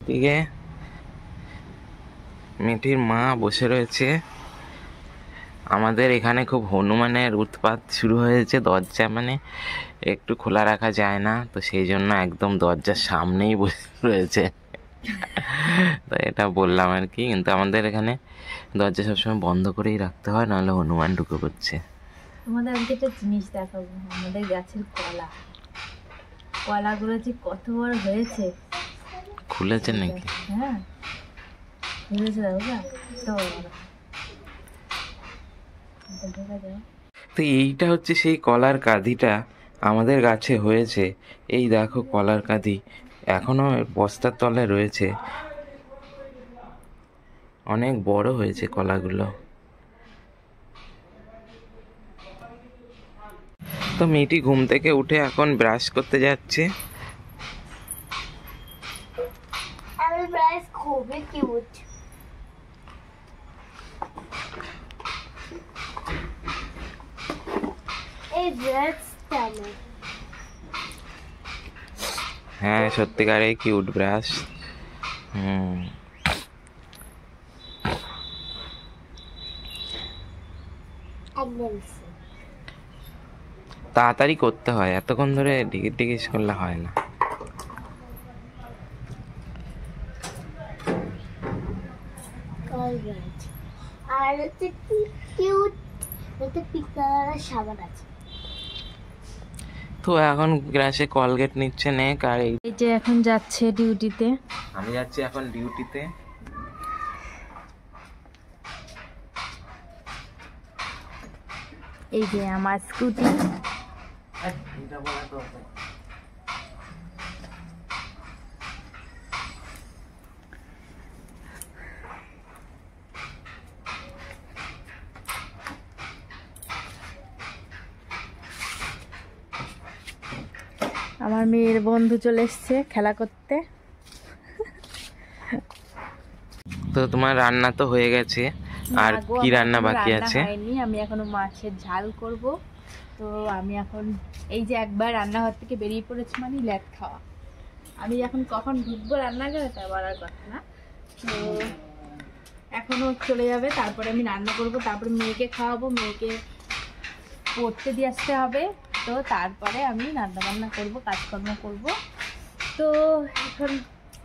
দিকে মেয়েটির মা বসে রয়েছে। আমাদের এখানে খুব হনুমানের উৎপাত শুরু হয়েছে। দরজা মানে একটু খোলা রাখা যায় না, তো সেই জন্য একদম দরজার সামনেই বসে রয়েছে। তো এটা বললাম আর কি, কিন্তু আমাদের এখানে দরজা সবসময় বন্ধ করেই রাখতে হয়, নাহলে হনুমান ঢুকে পড়ছে। তোমাদের আজকে একটা জিনিস দেখাবো, আমাদের গাছের কলা। কলাগুলো যে কত বড় হয়েছে। খুলেছে নাকি? হ্যাঁ খুলেছে, তো এইটা হচ্ছে সেই কলার কাঁধিটা আমাদের গাছে হয়েছে। এই দেখো কলার কাঁধি এখনো বস্তার তলে রয়েছে, অনেক বড় হয়েছে কলাগুলো। তো মেয়েটি ঘুম থেকে উঠে এখন ব্রাশ করতে যাচ্ছে। খুবই কিউট। এই ব্রাশটা হ্যাঁ সত্যিকারে কিউট ব্রাশ। তাড়াতাড়ি করতে হয়, এতক্ষণ ধরে টিকিট টিকিস করলে হয় না। আর হচ্ছে কিউট একটা পিঙ্ক কালারের সাবান আছে। তো এখন গ্রাসে কলগেট নিচ্ছে নেক। আর এই যে এখন যাচ্ছে ডিউটিতে, আমি যাচ্ছি এখন ডিউটিতে। এই যে আমার স্কুটি। আমার মেয়ের বন্ধু চলে এসছে খেলা করতে। তো তোমার রান্না তো হয়ে গেছে, আর কি রান্না বাকি আছে? আমি এখনো মাছের ঝাল করব। তো আমি এখন এই যে একবার রান্নাঘর থেকে বেরিয়ে পড়েছি মানে ল্যাট খাওয়া। আমি এখন কখন ঢুকবো রান্নাঘরে তা বলার কথা না। তো এখনো চলে যাবে, তারপরে আমি রান্না করব, তারপরে মেয়েকে খাওয়াবো, মেয়েকে পড়তে দিয়ে আসতে হবে। তো তারপরে আমি রান্না বান্না করবো, কাজকর্ম করব। তো এখন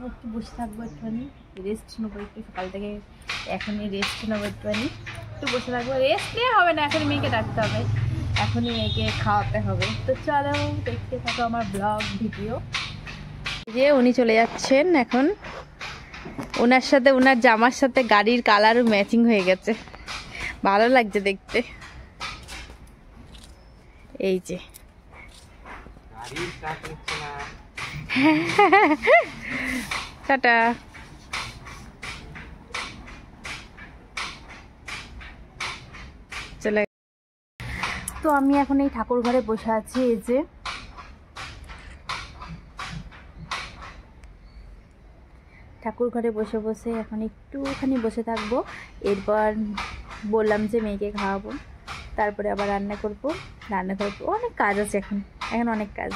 একটু বসে থাকবো, একটুখানি রেস্ট নেবো, একটু সকাল থেকে এখনই রেস্ট নেবো, একটু বসে থাকবো। রেস্ট নিয়ে হবে না, এখন মেয়েকে ডাকতে হবে, এখনই মেয়েকে খাওয়াতে হবে। তো চলো দেখতে থাকো আমার ব্লগ ভিডিও। যে উনি চলে যাচ্ছেন এখন, ওনার সাথে ওনার জামার সাথে গাড়ির কালারও ম্যাচিং হয়ে গেছে, ভালো লাগছে দেখতে। এই যে টাটা। চলে। তো আমি এখন এই ঠাকুর ঘরে বসে আছি। এই যে ঠাকুর ঘরে বসে বসে এখন একটুখানি বসে থাকবো। এরপর বললাম যে মেয়েকে খাওয়াবো, তারপরে আবার রান্না করবো। রান্না করবো, অনেক কাজ আছে এখন, অনেক কাজ।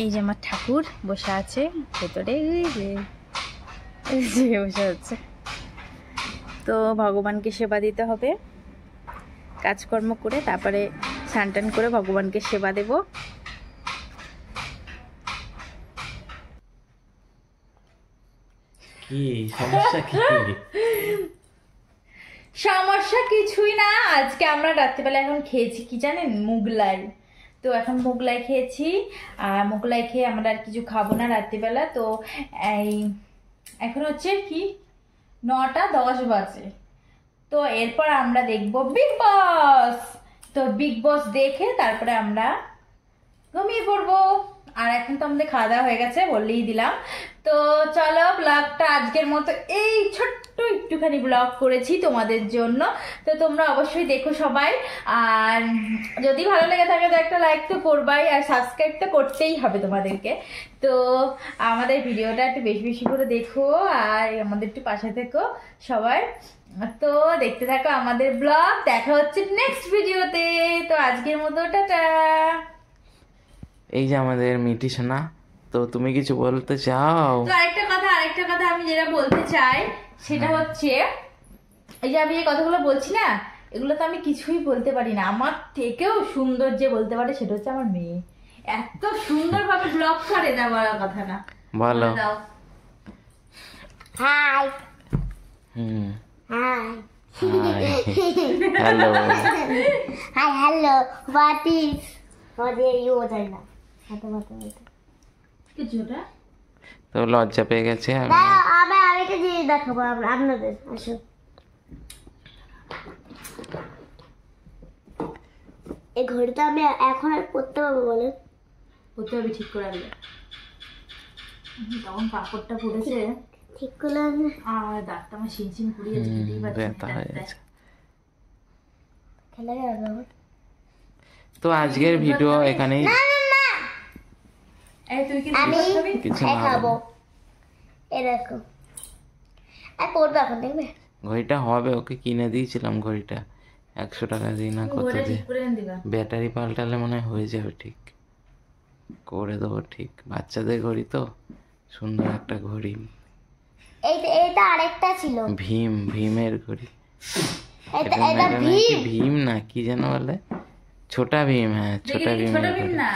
এই যে আমার ঠাকুর বসে আছে ভেতরে, বসে আছে। তো ভগবানকে সেবা দিতে হবে, কাজকর্ম করে তারপরে স্নান টান করে ভগবানকে সেবা দেব। কি সমস্যা? কি সমস্যা কিছুই না। আজকে আমরা রাত্রিবেলা এখন খেয়েছি কি জানেন, মুগলাই। তো এখন মুগলাই খেয়েছি, আর মুগলাই খেয়ে আমরা আর কিছু খাবো না রাত্রিবেলা। তো এই এখন হচ্ছে কি 9টা 10 বাজে। তো এরপর আমরা দেখবো বিগ বস। তো বিগ বস দেখে তারপরে আমরা ঘুমিয়ে পড়বো। আর এখন তো আমাদের খাওয়া দাওয়া হয়ে গেছে, বললেই দিলাম। তো চলো ব্লগটা আজকের মতো এই ছোট্ট একটুখানি ব্লগ করেছি তোমাদের জন্য। তো তোমরা অবশ্যই দেখো সবাই, আর যদি ভালো লেগে থাকে তো একটা লাইক তো করবাই, আর সাবস্ক্রাইব তো করতেই হবে তোমাদেরকে। তো আমাদের ভিডিওটা একটু বেশি বেশি করে দেখো, আর আমাদের একটু পাশে থেকো সবাই। তো দেখতে থাকো আমাদের ব্লগ, দেখা হচ্ছে নেক্সট ভিডিওতে। তো আজকের মতো টাটা। এই যে আমাদের মিটি সোনা, তো তুমি কিছু বলতে চাও? তো আরেকটা কথা আমি যেটা বলতে চাই সেটা হচ্ছে, এই যে আমি এই কথাগুলো বলছি না, এগুলো তো আমি কিছুই বলতে পারি না। আমার থেকেও সুন্দর যে বলতে পারে সেটা হচ্ছে আমার মেয়ে। এত সুন্দরভাবে ব্লগ করে, যা বলার কথা না। বলো। দাও। Hi hmm, hi hello. Hi hello what is you জানি না হাতে কিছু ওটা তো লজ্জা পেয়ে গেছে আর আমি আরেকটা জিনিস দেখাবো আপনাদের। আসুন, এই ঘড়িটা আমি এখন আর পড়তে পারবো বলেন? করতে হবে, ঠিক করে আনবে। তখন কাপড়টা পড়েছে ঠিক করলে আমি আর দাঁতটা আমার শিনশিন পুড়িয়েছে, খেতেই পারছি না ব্যথা হয়ে গেছে। খেলে গেল। তো আজকের ভিডিও এখানেই। এই তুই কি আমি কিছু না দেখাবো, এরকম আর পড়বো এখন, দেখবে? ঘড়িটা হবে, ওকে কিনে দিয়েছিলাম ঘড়িটা 100 টাকা দিয়ে না কত ওটা দিয়ে। ঠিক করে এনে দিবা। ব্যাটারি পাল্টালে মনে হয় হয়ে যাবে, ঠিক করে দেবো। ঠিক বাচ্চাদের ঘড়ি তো, সুন্দর একটা ঘড়ি। এইটা আরেকটা ছিল, ভীমের ঘড়ি। এটা এটা নাকি ভীম। ভীম না কি যেন বলে, ছোটা ভীম। হ্যাঁ, ছোটা দেখি ভীম। ছোট ভীম না,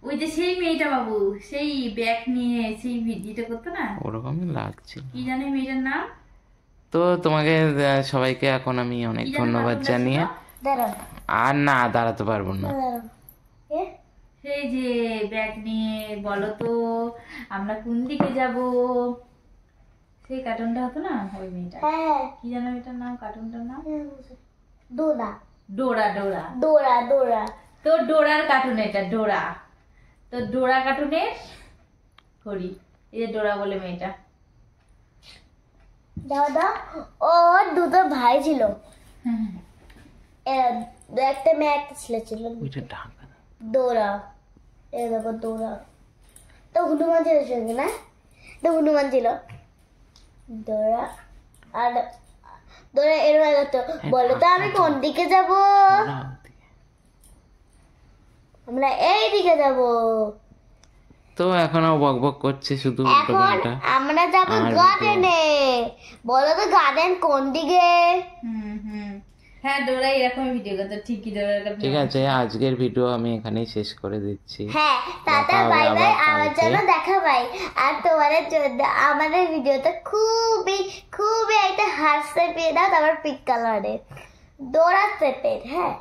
ওই যে সেই মেয়েটা বাবু, সেই ব্যাগ নিয়ে সেই ভিডিওটা করতো না, ওরকমই লাগছে। কি জানে মেয়েটার নাম? তো তোমাকে সবাইকে এখন আমি অনেক কি জানো ধন্যবাদ নামটা জানিয়ে ছিল? দাঁড়াও আর না দাঁড়াতে পারবো না। দাঁড়াও এ সেই যে ব্যাগ নিয়ে বলো তো আমরা কোন দিকে যাব, সেই কার্টুনটা হতো না, ওই মেয়েটা। হ্যাঁ কি জানো এটার নাম, কার্টুনটার নাম? দোলা ডোরা। ডোরা দোরা দোরা তো ডোরার কার্টুন এটা, ডোরা। তো ডোরা কার্টুনের ঘড়ি, এই যে ডোরা বলে মেয়েটা। দাও দাও। ওর দুটো ভাই ছিল, একটা মেয়ে একটা ছেলে ছিল। ওইটা ঢাকা। দোরা, এই দেখো দোরা। তো হনুমান ছিল সঙ্গে না, তো হনুমান ছিল দোরা। আর দোরা এরকম করতো, বলো তো আমি কোন দিকে যাব? আমরা এই দিকে যাব। তো এখনো বক বক করছে শুধু উল্টো এখন পাল্টা। আমরা যাব আর গার্ডেনে। বলো তো গার্ডেন কোন দিকে? হ্যাঁ, ডোরা এরকম ভিডিও করতো, ঠিকই ডোরার কার্টুন। ঠিক আছে, আজকের ভিডিও আমি এখানেই শেষ করে দিচ্ছি। হ্যাঁ, টাটা দেখা হবে বাই বাই। আবার আমার কালকে। জন্য দেখা বাই। আর তোমাদের জন্য আমাদের ভিডিওটা খুবই খুবই একটা হার্ট শেপে দাও, তারপর পিঙ্ক কালারের ডোরা শেপের। হ্যাঁ।